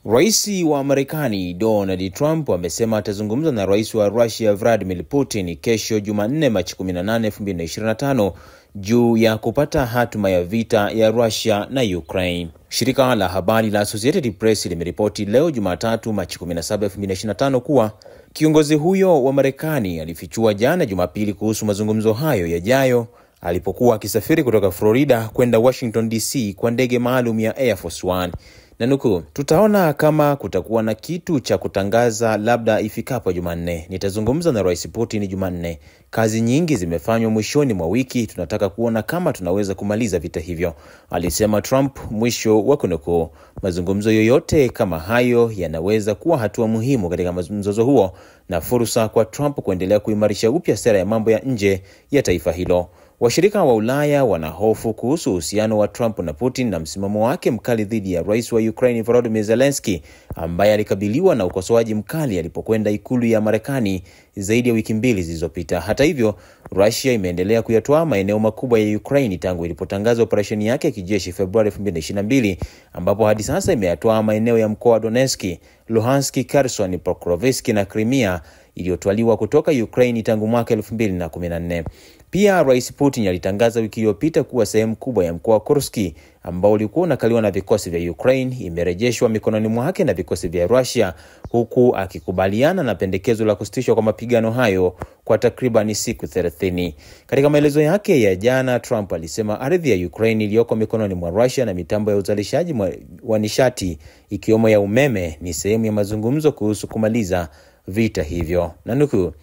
Rais wa Marekani Donald Trump amesema atazungumza na rais wa Russia Vladimir Putin kesho Jumanne Machi 18, 2025 juu ya kupata hatima ya vita ya Russia na Ukraine. Shirika la habari la Associated Press limeripoti leo Jumatatu Machi 17, 2025 kuwa kiongozi huyo wa Marekani alifichua jana Jumapili kuhusu mazungumzo hayo yajayo alipokuwa akisafiri kutoka Florida kwenda Washington DC kwa ndege maalum ya Air Force One. Nanuku, tutaona kama kutakuwa na kitu cha kutangaza labda ifikapo Jumanne. Nitazungumza na Rais Putin Jumanne. Kazi nyingi zimefanywa mwishoni mwa wiki, tunataka kuona kama tunaweza kumaliza vita hivyo, alisema Trump, mwisho wa kunukuu. Mazungumzo yoyote kama hayo yanaweza kuwa hatua muhimu katika mzozo huo na fursa kwa Trump kuendelea kuimarisha upya sera ya mambo ya nje ya taifa hilo. Washirika wa Ulaya wanahofu kuhusu uhusiano wa Trump na Putin na msimamo wake mkali dhidi ya rais wa Ukraine Volodymyr Zelensky, ambaye alikabiliwa na ukosoaji mkali alipokwenda ikulu ya Marekani zaidi ya wiki mbili zilizopita. Hata hivyo, Russia imeendelea kuyatwaa maeneo makubwa ya Ukraine tangu ilipotangaza operesheni yake ya kijeshi Februari 2022, ambapo hadi sasa imeyatwaa maeneo ya mkoa wa Donetsk, Luhansk, Kherson, Pokrovsk na Crimea iliyotwaliwa kutoka Ukraine tangu mwaka 2014. Pia Rais Putin alitangaza wiki iliyopita kuwa sehemu kubwa ya mkoa wa Kursk ambao ulikuwa unakaliwa na vikosi vya Ukraine imerejeshwa mikononi mwake na vikosi vya Russia, huku akikubaliana na pendekezo la kusitishwa kwa mapigano hayo kwa takriban siku 30. Katika maelezo yake ya jana, Trump alisema ardhi ya Ukraine iliyoko mikononi mwa Russia na mitambo ya uzalishaji wa nishati ikiwemo ya umeme ni sehemu ya mazungumzo kuhusu kumaliza vita hivyo. Nanuku,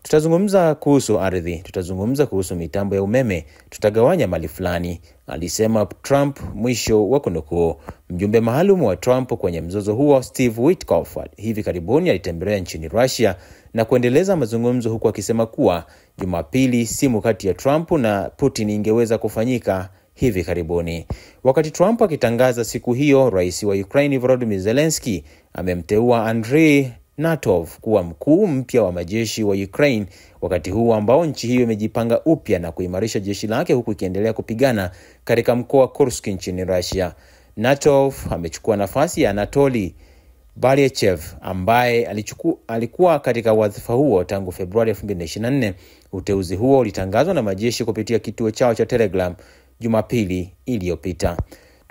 tutazungumza kuhusu ardhi, tutazungumza kuhusu mitambo ya umeme, tutagawanya mali fulani, alisema Trump, mwisho wa kunukuu. Mjumbe maalum wa Trump kwenye mzozo huo, Steve Witkoff, hivi karibuni alitembelea nchini Russia na kuendeleza mazungumzo, huku akisema kuwa Jumapili simu kati ya Trump na Putin ingeweza kufanyika hivi karibuni. Wakati Trump akitangaza siku hiyo, rais wa Ukraine Volodymyr Zelensky amemteua Andriy Natov kuwa mkuu mpya wa majeshi wa Ukraine, wakati huu ambao nchi hiyo imejipanga upya na kuimarisha jeshi lake huku ikiendelea kupigana katika mkoa wa Kursk nchini Russia. Natov amechukua nafasi ya Anatoly Balyachev ambaye alikuwa katika wadhifa huo tangu Februari 2024. Uteuzi huo ulitangazwa na majeshi kupitia kituo chao cha Telegram Jumapili iliyopita.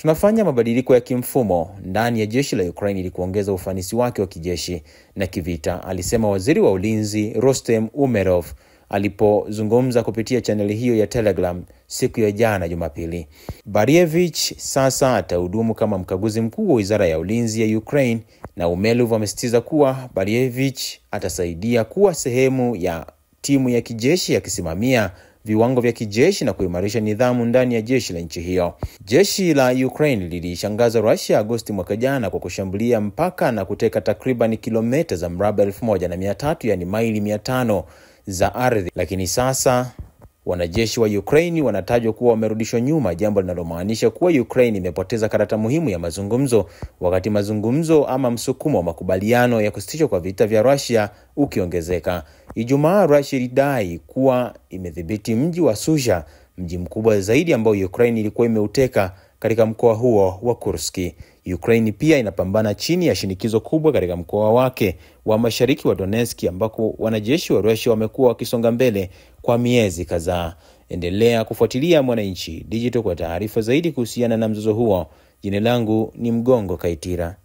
Tunafanya mabadiliko ya kimfumo ndani ya jeshi la Ukraine ili kuongeza ufanisi wake wa kijeshi na kivita, alisema waziri wa ulinzi Rostem Umerov alipozungumza kupitia chaneli hiyo ya Telegram siku ya jana Jumapili. Baryevich sasa atahudumu kama mkaguzi mkuu wa wizara ya ulinzi ya Ukraine, na Umerov amesisitiza kuwa Baryevich atasaidia kuwa sehemu ya timu ya kijeshi yakisimamia viwango vya kijeshi na kuimarisha nidhamu ndani ya jeshi la nchi hiyo. Jeshi la Ukraine lilishangaza Russia Agosti mwaka jana kwa kushambulia mpaka na kuteka takriban kilomita za mraba 1300, yani maili 500 za ardhi, lakini sasa wanajeshi wa Ukraine wanatajwa kuwa wamerudishwa nyuma, jambo linalomaanisha kuwa Ukraine imepoteza karata muhimu ya mazungumzo, wakati mazungumzo ama msukumo wa makubaliano ya kusitishwa kwa vita vya Russia ukiongezeka. Ijumaa, Russia ilidai kuwa imedhibiti mji wa Sudzha, mji mkubwa zaidi ambao Ukraine ilikuwa imeuteka katika mkoa huo wa Kursk. Ukraine pia inapambana chini ya shinikizo kubwa katika mkoa wake wa mashariki wa Donetsk, ambako wanajeshi wa Russia wamekuwa wakisonga mbele kwa miezi kadhaa. Endelea kufuatilia Mwananchi Digital kwa taarifa zaidi kuhusiana na mzozo huo. Jina langu ni Mgongo Kaitira.